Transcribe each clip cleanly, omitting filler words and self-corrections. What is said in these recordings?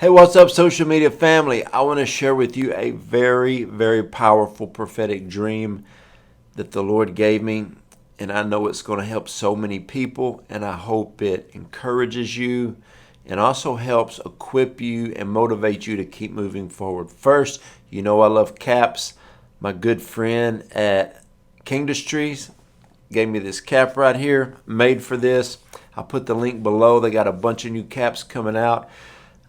Hey, what's up, social media family? I want to share with you a very, very powerful prophetic dream that the Lord gave me. And I know it's going to help so many people. And I hope it encourages you and also helps equip you and motivate you to keep moving forward. First, you know I love caps. My good friend at Kingdustries gave me this cap right here, made for this. I'll put the link below. They got a bunch of new caps coming out.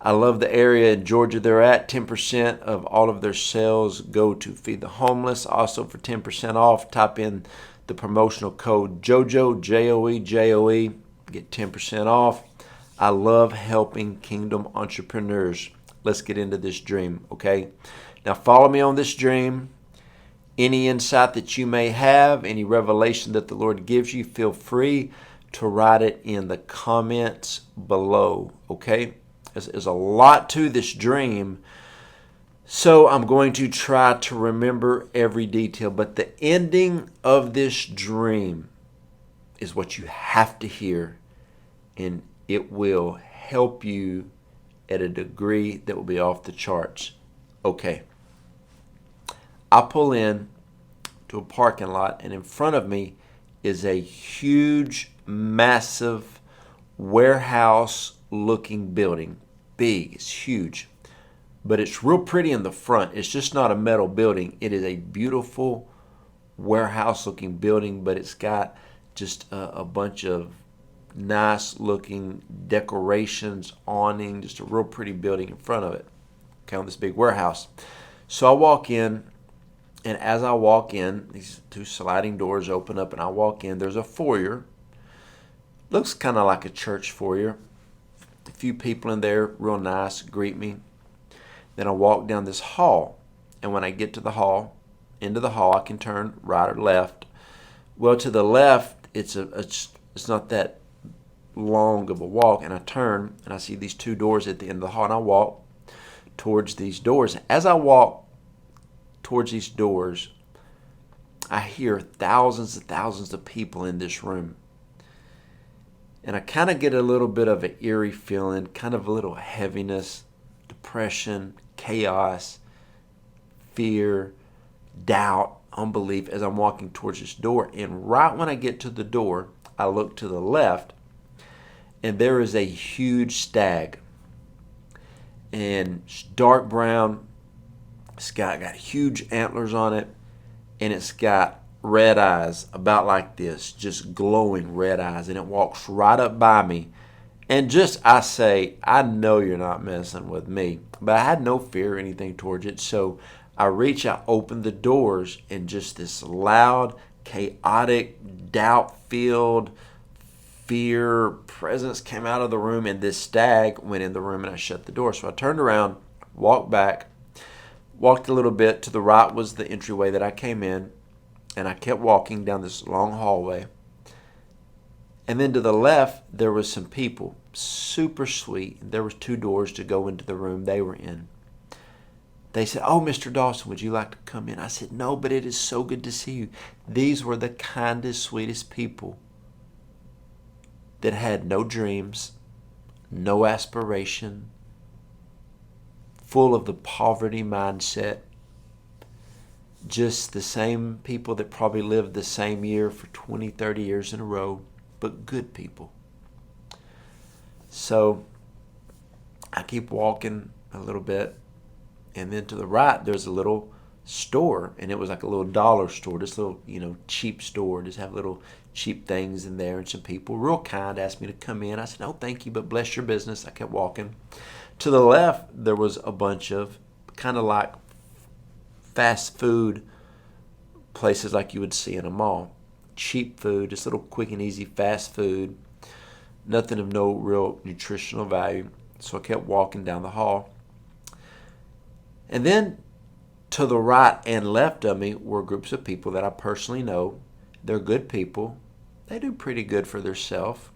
I love the area in Georgia they're at. 10% of all of their sales go to feed the homeless. Also for 10% off, type in the promotional code JOEJOE, JOEJOE, get 10% off. I love helping kingdom entrepreneurs. Let's get into this dream, okay? Now follow me on this dream. Any insight that you may have, any revelation that the Lord gives you, feel free to write it in the comments below, okay? There's a lot to this dream, so I'm going to try to remember every detail. But the ending of this dream is what you have to hear, and it will help you at a degree that will be off the charts. Okay. I pull in to a parking lot, and in front of me is a huge, massive warehouse-looking building. Big, it's huge, but it's real pretty in the front. It's just not a metal building. It is a beautiful warehouse-looking building, but it's got just a bunch of nice-looking decorations, awning, just a real pretty building in front of it. Okay, on this big warehouse. So I walk in. And as I walk in, these two sliding doors open up and I walk in. There's a foyer. Looks kind of like a church foyer. A few people in there, real nice, greet me. Then I walk down this hall. And when I get to the hall, into the hall, I can turn right or left. Well, to the left, it's not that long of a walk. And I turn and I see these two doors at the end of the hall. And I walk towards these doors. As I walk towards these doors, I hear thousands and thousands of people in this room. And I kind of get a little bit of an eerie feeling, kind of a little heaviness, depression, chaos, fear, doubt, unbelief as I'm walking towards this door. And right when I get to the door, I look to the left, and there is a huge stag. And it's dark brown. It's got huge antlers on it, and it's got red eyes about like this, just glowing red eyes, and it walks right up by me. And just, I say, I know you're not messing with me, but I had no fear or anything towards it. So I reach out, open the doors, and just this loud, chaotic, doubt-filled, fear presence came out of the room, and this stag went in the room, and I shut the door. So I turned around, walked back, walked a little bit. To the right was the entryway that I came in, and I kept walking down this long hallway. And then to the left, there was some people, super sweet. There was two doors to go into the room they were in. They said, "Oh, Mr. Dawson, would you like to come in?" I said, "No, but it is so good to see you." These were the kindest, sweetest people that had no dreams, no aspiration, full of the poverty mindset, just the same people that probably lived the same year for 20, 30 years in a row, but good people. So I keep walking a little bit, and then to the right, there's a little store, and it was like a little dollar store, this little, cheap store, just have little cheap things in there, and some people, real kind, asked me to come in. I said, "No, thank you, but bless your business." I kept walking. To the left, there was a bunch of kind of like fast food places like you would see in a mall. Cheap food, just little quick and easy fast food. Nothing of no real nutritional value. So I kept walking down the hall. And then to the right and left of me were groups of people that I personally know. They're good people. They do pretty good for themselves.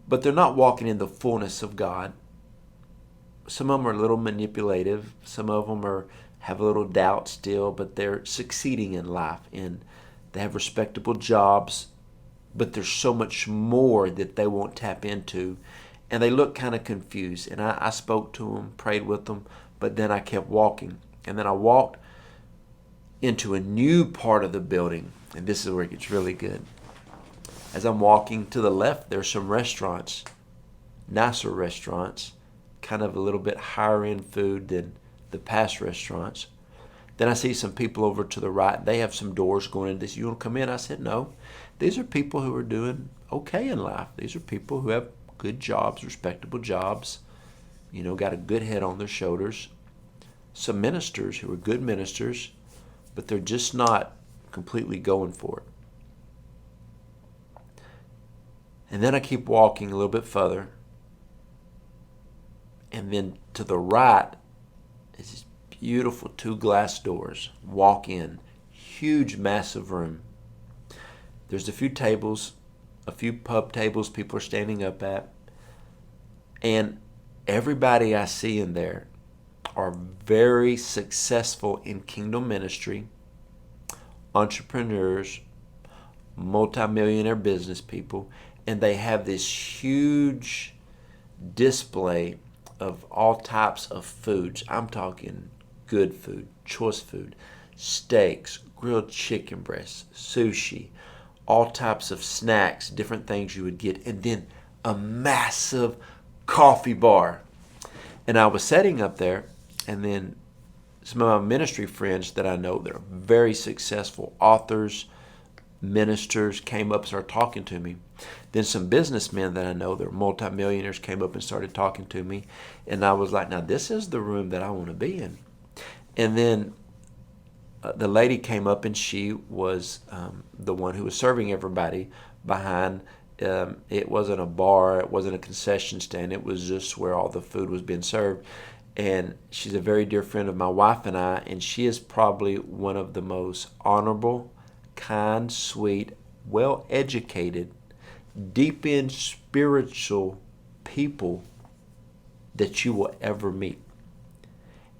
But they're not walking in the fullness of God. Some of them are a little manipulative. Some of them have a little doubt still, but they're succeeding in life, and they have respectable jobs, but there's so much more that they won't tap into. and they looked kind of confused. And I spoke to them, prayed with them, but then I kept walking. And then I walked into a new part of the building, and this is where it gets really good. As I'm walking to the left, there's some restaurants, nicer restaurants, kind of a little bit higher end food than the past restaurants. Then I see some people over to the right. They have some doors going in. They said, "You want to come in?" I said, "No." These are people who are doing okay in life. These are people who have good jobs, respectable jobs, got a good head on their shoulders. Some ministers who are good ministers, but they're just not completely going for it. And then I keep walking a little bit further. And then to the right is these beautiful 2 glass doors. Walk in. Huge, massive room. There's a few tables, a few pub tables people are standing up at. And everybody I see in there are very successful in kingdom ministry, entrepreneurs, multimillionaire business people, and they have this huge display of all types of foods. I'm talking good food, choice food, steaks, grilled chicken breasts, sushi, all types of snacks, different things you would get, and then a massive coffee bar. And I was sitting up there, and then some of my ministry friends that I know that are very successful authors, ministers came up and started talking to me. Then some businessmen that I know that are multimillionaires came up and started talking to me. And I was like, now this is the room that I want to be in. And then the lady came up, and she was the one who was serving everybody behind. It wasn't a bar. It wasn't a concession stand. It was just where all the food was being served. And she's a very dear friend of my wife and I, and she is probably one of the most honorable, kind, sweet, well-educated, deep in spiritual people that you will ever meet.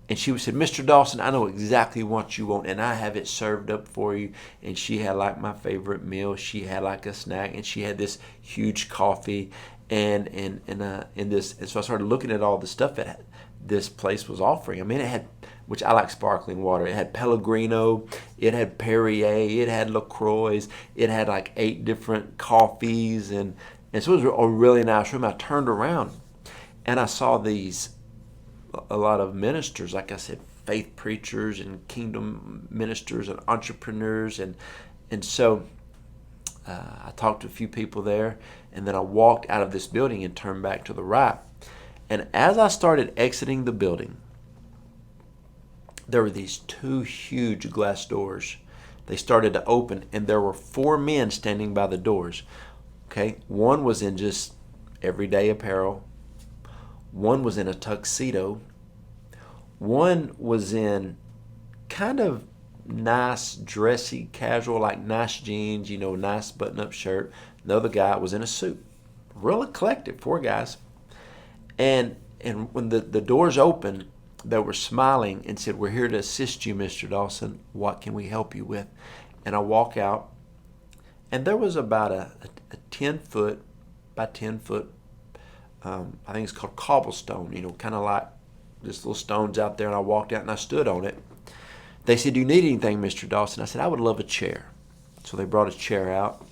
And she said, "Mr. Dawson, I know exactly what you want, and I have it served up for you." And she had like my favorite meal. She had like a snack, and she had this huge coffee, and this. And so I started looking at all the stuff that this place was offering. I mean, it had, which I like sparkling water. It had Pellegrino, it had Perrier, it had LaCroix, it had like 8 different coffees, and so it was a really nice room. I turned around, and I saw a lot of ministers, like I said, faith preachers and kingdom ministers and entrepreneurs, and so I talked to a few people there, and then I walked out of this building and turned back to the right. And as I started exiting the building, there were these 2 huge glass doors. They started to open, and there were 4 men standing by the doors. Okay, one was in just everyday apparel. One was in a tuxedo. One was in kind of nice, dressy, casual, like nice jeans, nice button-up shirt. Another guy was in a suit. Real eclectic, 4 guys. And when the doors opened, they were smiling and said, "We're here to assist you, Mr. Dawson. What can we help you with?" And I walk out, and there was about a 10-foot by 10-foot, I think it's called cobblestone, kind of like just little stones out there. And I walked out and I stood on it. They said, "Do you need anything, Mr. Dawson?" I said, "I would love a chair." So they brought a chair out,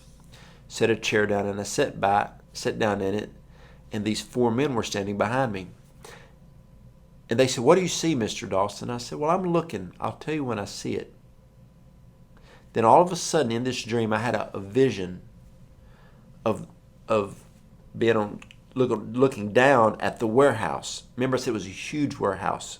set a chair down, and I sat down in it. And these 4 men were standing behind me. And they said, "What do you see, Mr. Dawson?" I said, "Well, I'm looking. I'll tell you when I see it." Then all of a sudden in this dream, I had a vision of being looking down at the warehouse. Remember I said it was a huge warehouse.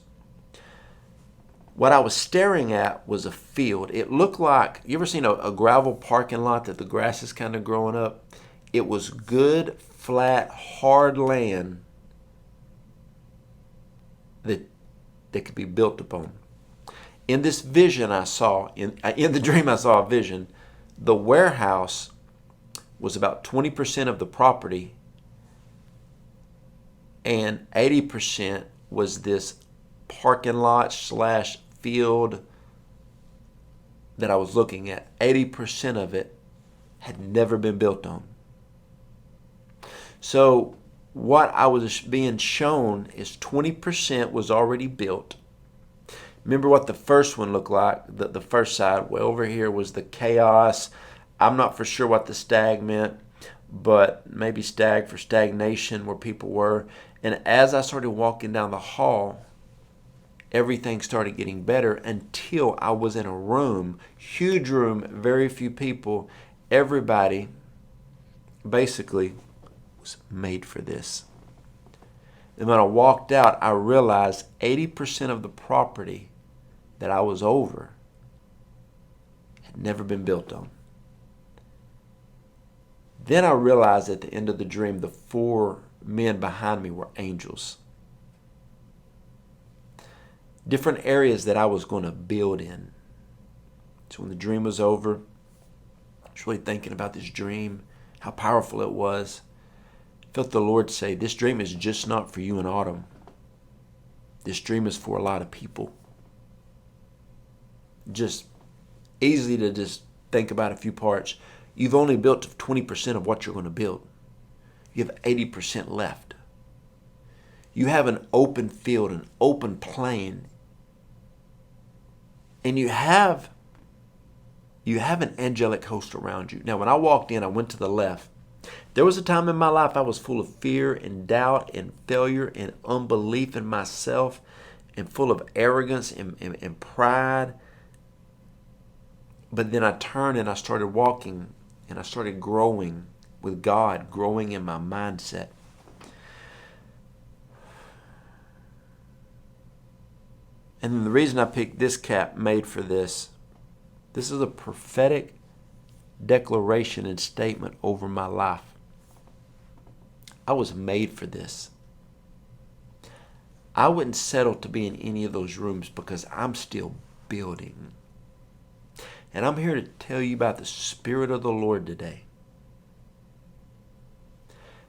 What I was staring at was a field. It looked like, you ever seen a gravel parking lot that the grass is kind of growing up? It was good, flat, hard land that could be built upon. In this vision I saw, in the dream I saw a vision, the warehouse was about 20% of the property, and 80% was this parking lot / field that I was looking at. 80% of it had never been built on. So what I was being shown is 20% was already built. Remember what the first one looked like, the first side. Way over here was the chaos. I'm not for sure what the stag meant, but maybe stag for stagnation, where people were. And as I started walking down the hall, everything started getting better until I was in a room, huge room, very few people. Everybody basically was made for this. And when I walked out, I realized 80% of the property that I was over had never been built on. Then I realized at the end of the dream, the 4 men behind me were angels. Different areas that I was going to build in. So when the dream was over, I was really thinking about this dream, how powerful it was. I felt the Lord say, this dream is just not for you and Autumn. This dream is for a lot of people. Just easy to just think about a few parts. You've only built 20% of what you're going to build. You have 80% left. You have an open field, an open plain. And you have an angelic host around you. Now, when I walked in, I went to the left. There was a time in my life I was full of fear and doubt and failure and unbelief in myself and full of arrogance and pride. But then I turned and I started walking and I started growing with God, growing in my mindset. And then the reason I picked this cap made for this is a prophetic declaration and statement over my life. I was made for this. I wouldn't settle to be in any of those rooms because I'm still building. And I'm here to tell you about the Spirit of the Lord today.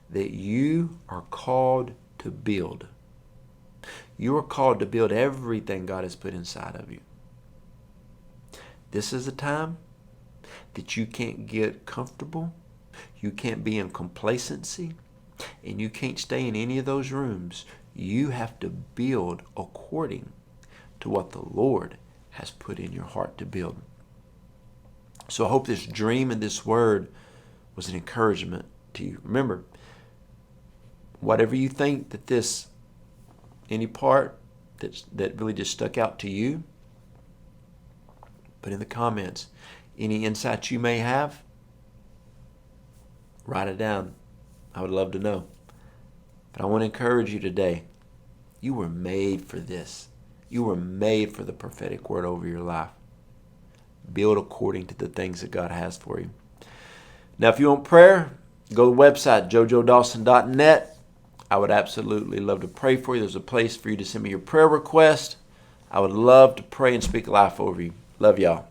That you are called to build. You are called to build everything God has put inside of you. This is a time that you can't get comfortable. You can't be in complacency. And you can't stay in any of those rooms. You have to build according to what the Lord has put in your heart to build. So I hope this dream and this word was an encouragement to you. Remember, whatever you think that any part that really just stuck out to you, put in the comments. Any insights you may have, write it down. I would love to know. But I want to encourage you today. You were made for this. You were made for the prophetic word over your life. Build according to the things that God has for you. Now, if you want prayer, go to the website, JoJoDawson.net. I would absolutely love to pray for you. There's a place for you to send me your prayer request. I would love to pray and speak life over you. Love y'all.